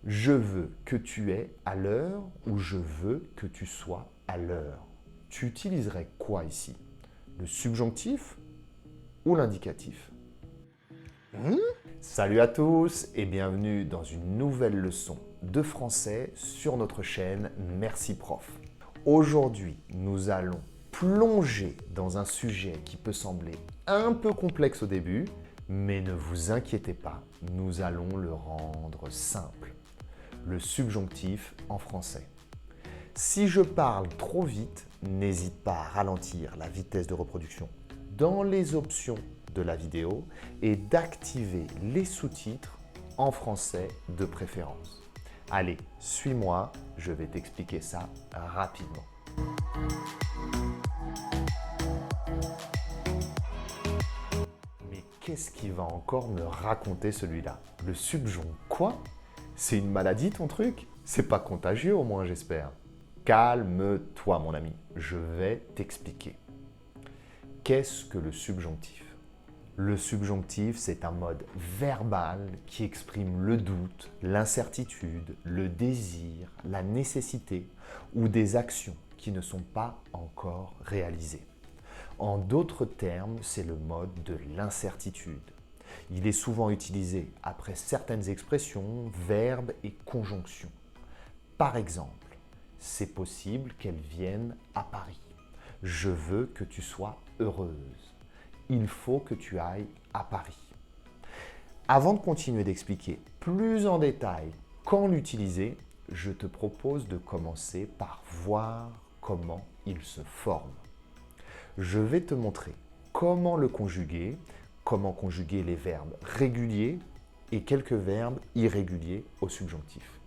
Je veux que tu aies à l'heure ou je veux que tu sois à l'heure. Tu utiliserais quoi ici? Le subjonctif ou l'indicatif? Salut à tous et bienvenue dans une nouvelle leçon de français sur notre chaîne Merci Prof. Aujourd'hui, nous allons plonger dans un sujet qui peut sembler un peu complexe au début, mais ne vous inquiétez pas, nous allons le rendre simple. Le subjonctif en français. Si je parle trop vite, n'hésite pas à ralentir la vitesse de reproduction dans les options de la vidéo et d'activer les sous-titres en français de préférence. Allez, suis-moi, je vais t'expliquer ça rapidement. Mais qu'est-ce qu'il va encore me raconter celui-là? Le subjonctif quoi? C'est une maladie ton truc? C'est pas contagieux au moins j'espère. Calme-toi mon ami, je vais t'expliquer. Qu'est-ce que le subjonctif? Le subjonctif, c'est un mode verbal qui exprime le doute, l'incertitude, le désir, la nécessité ou des actions qui ne sont pas encore réalisées. En d'autres termes, c'est le mode de l'incertitude. Il est souvent utilisé après certaines expressions, verbes et conjonctions. Par exemple, c'est possible qu'elle vienne à Paris. Je veux que tu sois heureuse. Il faut que tu ailles à Paris. Avant de continuer d'expliquer plus en détail quand l'utiliser, je te propose de commencer par voir comment il se forme. Je vais te montrer comment le conjuguer, comment conjuguer les verbes réguliers et quelques verbes irréguliers au subjonctif.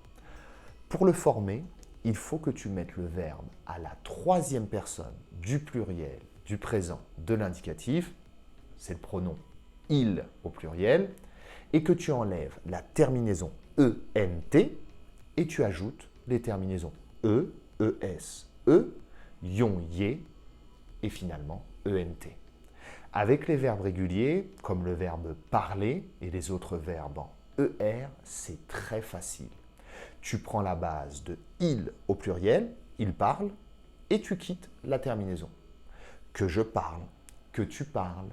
Pour le former, il faut que tu mettes le verbe à la troisième personne du pluriel, du présent, de l'indicatif, c'est le pronom il au pluriel, et que tu enlèves la terminaison ENT et tu ajoutes les terminaisons E, ES, E, ion, yé et finalement ENT. Avec les verbes réguliers, comme le verbe parler et les autres verbes en ER, c'est très facile. Tu prends la base de il au pluriel, il parle, et tu quittes la terminaison. Que je parle, que tu parles,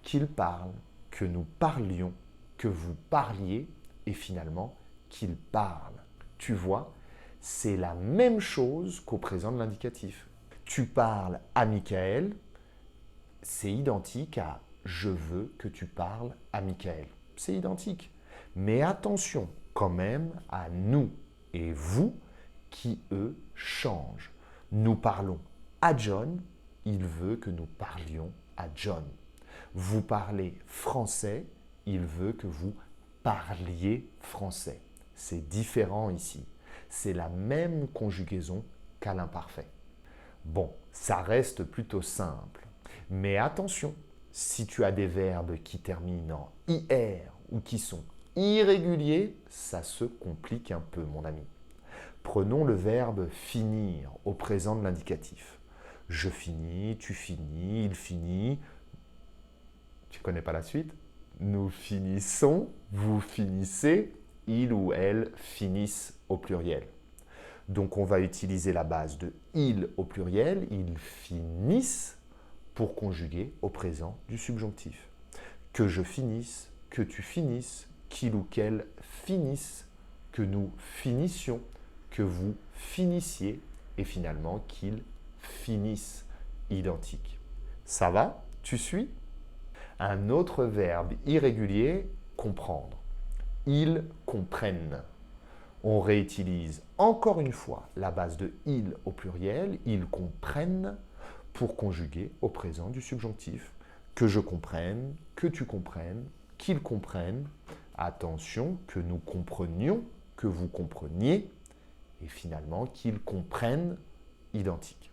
qu'il parle, que nous parlions, que vous parliez, et finalement qu'il parle. Tu vois, c'est la même chose qu'au présent de l'indicatif. Tu parles à Michael, c'est identique à je veux que tu parles à Michael. C'est identique. Mais attention quand même à nous et vous qui, eux, changent. Nous parlons à John, il veut que nous parlions à John. Vous parlez français, il veut que vous parliez français. C'est différent ici. C'est la même conjugaison qu'à l'imparfait. Bon, ça reste plutôt simple. Mais attention, si tu as des verbes qui terminent en IR ou qui sont irréguliers, ça se complique un peu, mon ami. Prenons le verbe finir au présent de l'indicatif. Je finis, tu finis, il finit. Tu connais pas la suite? Nous finissons, vous finissez, il ou elle finissent au pluriel. Donc on va utiliser la base de il au pluriel, ils finissent, pour conjuguer au présent du subjonctif. Que je finisse, que tu finisses, qu'il ou qu'elle finisse, que nous finissions, que vous finissiez et finalement qu'ils finissent. Identique. Ça va? Tu suis? Un autre verbe irrégulier, comprendre. Ils comprennent. On réutilise encore une fois la base de il au pluriel, ils comprennent, pour conjuguer au présent du subjonctif. Que je comprenne, que tu comprennes, qu'ils comprennent. Attention, que nous comprenions, que vous compreniez, et finalement qu'ils comprennent, identique.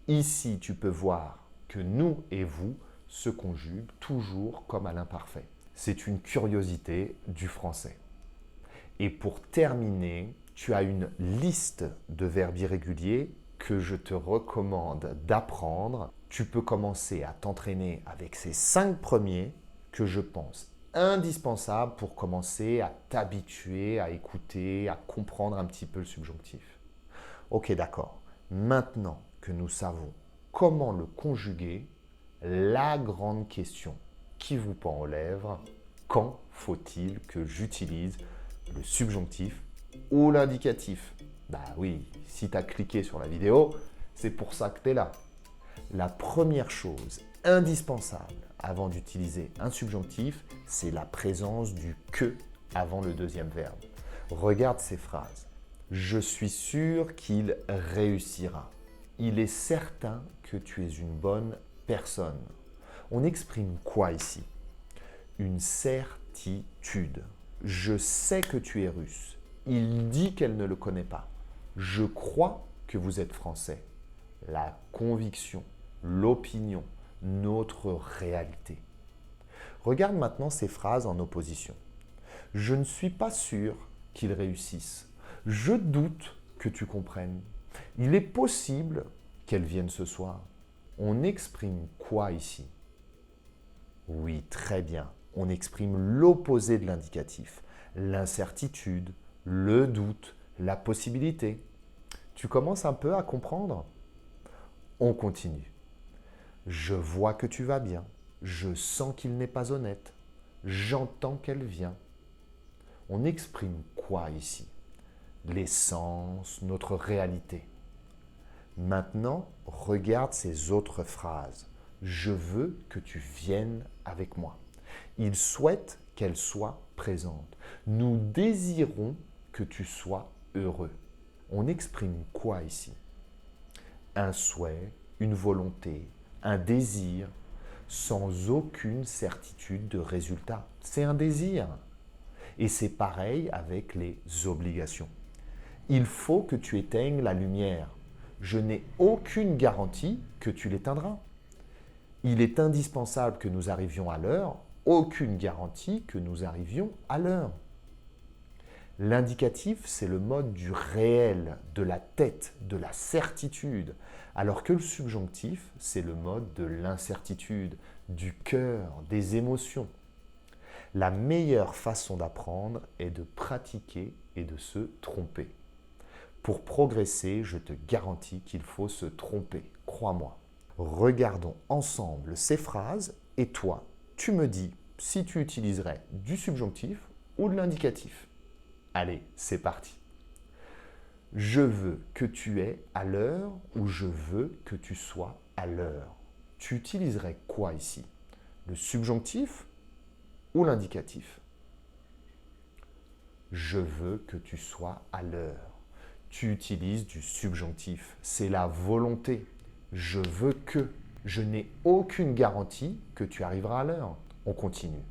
Ici, tu peux voir que nous et vous se conjuguent toujours comme à l'imparfait. C'est une curiosité du français. Et pour terminer, tu as une liste de verbes irréguliers que je te recommande d'apprendre. Tu peux commencer à t'entraîner avec ces 5 premiers que je pense indispensable pour commencer à t'habituer, à écouter, à comprendre un petit peu le subjonctif. Ok, d'accord. Maintenant que nous savons comment le conjuguer, la grande question qui vous pend aux lèvres, quand faut-il que j'utilise le subjonctif ou l'indicatif? Bah oui, si tu as cliqué sur la vidéo, c'est pour ça que tu es là. La première chose indispensable avant d'utiliser un subjonctif, c'est la présence du que avant le deuxième verbe. Regarde ces phrases. Je suis sûr qu'il réussira. Il est certain que tu es une bonne personne. On exprime quoi ici? Une certitude. Je sais que tu es russe. Il dit qu'elle ne le connaît pas. Je crois que vous êtes français. La conviction, l'opinion, notre réalité. Regarde maintenant ces phrases en opposition. Je ne suis pas sûr qu'il réussisse. Je doute que tu comprennes. Il est possible qu'elle vienne ce soir. On exprime quoi ici? Oui, très bien. On exprime l'opposé de l'indicatif. L'incertitude, le doute, la possibilité. Tu commences un peu à comprendre? On continue. Je vois que tu vas bien. Je sens qu'il n'est pas honnête. J'entends qu'elle vient. On exprime quoi ici? L'essence, notre réalité. Maintenant, regarde ces autres phrases. Je veux que tu viennes avec moi. Il souhaite qu'elle soit présente. Nous désirons que tu sois heureux. On exprime quoi ici? Un souhait, une volonté, un désir, sans aucune certitude de résultat. C'est un désir. Et c'est pareil avec les obligations. Il faut que tu éteignes la lumière. Je n'ai aucune garantie que tu l'éteindras. Il est indispensable que nous arrivions à l'heure, aucune garantie que nous arrivions à l'heure. L'indicatif, c'est le mode du réel, de la tête, de la certitude, alors que le subjonctif, c'est le mode de l'incertitude, du cœur, des émotions. La meilleure façon d'apprendre est de pratiquer et de se tromper. Pour progresser, je te garantis qu'il faut se tromper, crois-moi. Regardons ensemble ces phrases et toi, tu me dis si tu utiliserais du subjonctif ou de l'indicatif. Allez, c'est parti. Je veux que tu aies à l'heure ou je veux que tu sois à l'heure. Tu utiliserais quoi ici? Le subjonctif ou l'indicatif? Je veux que tu sois à l'heure. Tu utilises du subjonctif. C'est la volonté. Je veux que. Je n'ai aucune garantie que tu arriveras à l'heure. On continue.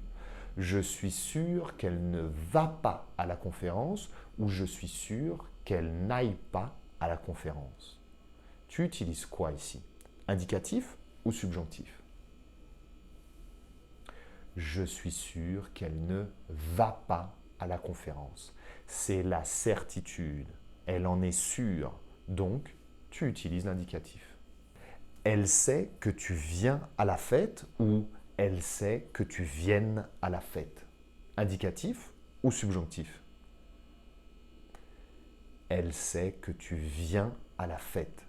Je suis sûr qu'elle ne va pas à la conférence ou je suis sûr qu'elle n'aille pas à la conférence. Tu utilises quoi ici? Indicatif ou subjonctif? Je suis sûr qu'elle ne va pas à la conférence. C'est la certitude. Elle en est sûre. Donc, tu utilises l'indicatif. Elle sait que tu viens à la fête ou elle sait que tu viennes à la fête. Indicatif ou subjonctif? Elle sait que tu viens à la fête.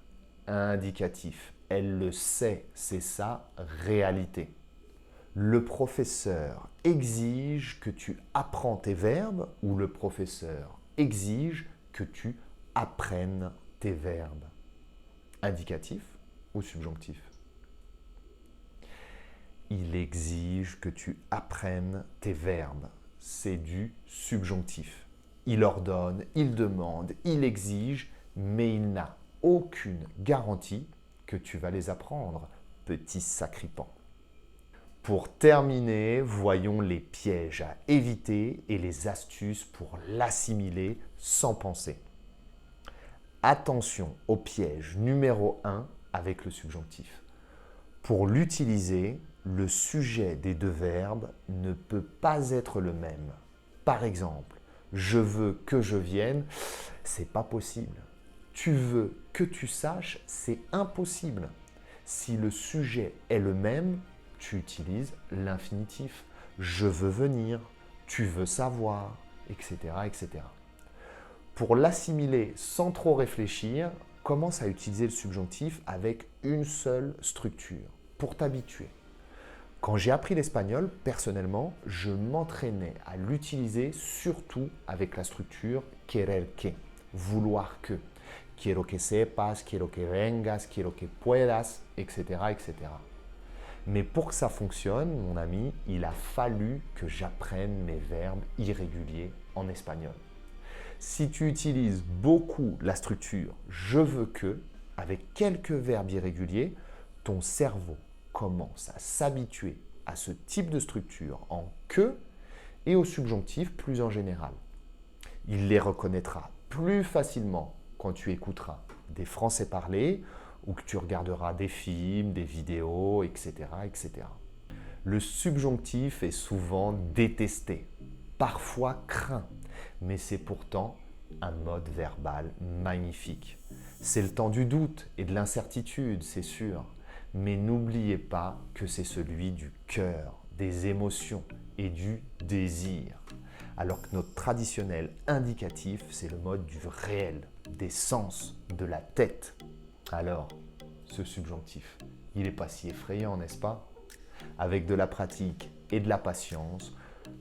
Indicatif. Elle le sait, c'est sa réalité. Le professeur exige que tu apprends tes verbes ou le professeur exige que tu apprennes tes verbes. Indicatif ou subjonctif? Il exige que tu apprennes tes verbes. C'est du subjonctif. Il ordonne, il demande, il exige, mais il n'a aucune garantie que tu vas les apprendre, petit sacripant. Pour terminer, voyons les pièges à éviter et les astuces pour l'assimiler sans penser. Attention au piège numéro 1 avec le subjonctif. Pour l'utiliser, le sujet des deux verbes ne peut pas être le même. Par exemple, je veux que je vienne, c'est pas possible. Tu veux que tu saches, c'est impossible. Si le sujet est le même, tu utilises l'infinitif. je veux venir, tu veux savoir, etc., etc. Pour l'assimiler sans trop réfléchir, commence à utiliser le subjonctif avec une seule structure pour t'habituer. Quand j'ai appris l'espagnol, personnellement, je m'entraînais à l'utiliser surtout avec la structure querer que, vouloir que. Quiero que sepas, quiero que vengas, quiero que puedas, etc., etc. Mais pour que ça fonctionne, mon ami, il a fallu que j'apprenne mes verbes irréguliers en espagnol. Si tu utilises beaucoup la structure je veux que, avec quelques verbes irréguliers, ton cerveau commence à s'habituer à ce type de structure en que et au subjonctif plus en général. Il les reconnaîtra plus facilement quand tu écouteras des Français parler ou que tu regarderas des films, des vidéos, etc., etc. Le subjonctif est souvent détesté, parfois craint, mais c'est pourtant un mode verbal magnifique. C'est le temps du doute et de l'incertitude, c'est sûr, mais n'oubliez pas que c'est celui du cœur, des émotions et du désir. Alors que notre traditionnel indicatif, c'est le mode du réel, des sens, de la tête. Alors, ce subjonctif, il n'est pas si effrayant, n'est-ce pas? Avec de la pratique et de la patience,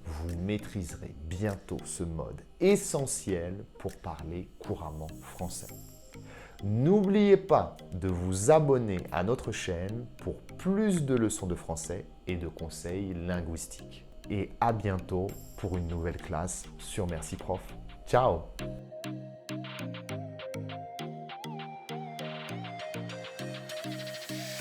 vous maîtriserez bientôt ce mode essentiel pour parler couramment français. N'oubliez pas de vous abonner à notre chaîne pour plus de leçons de français et de conseils linguistiques. Et à bientôt pour une nouvelle classe sur Merci Prof. Ciao!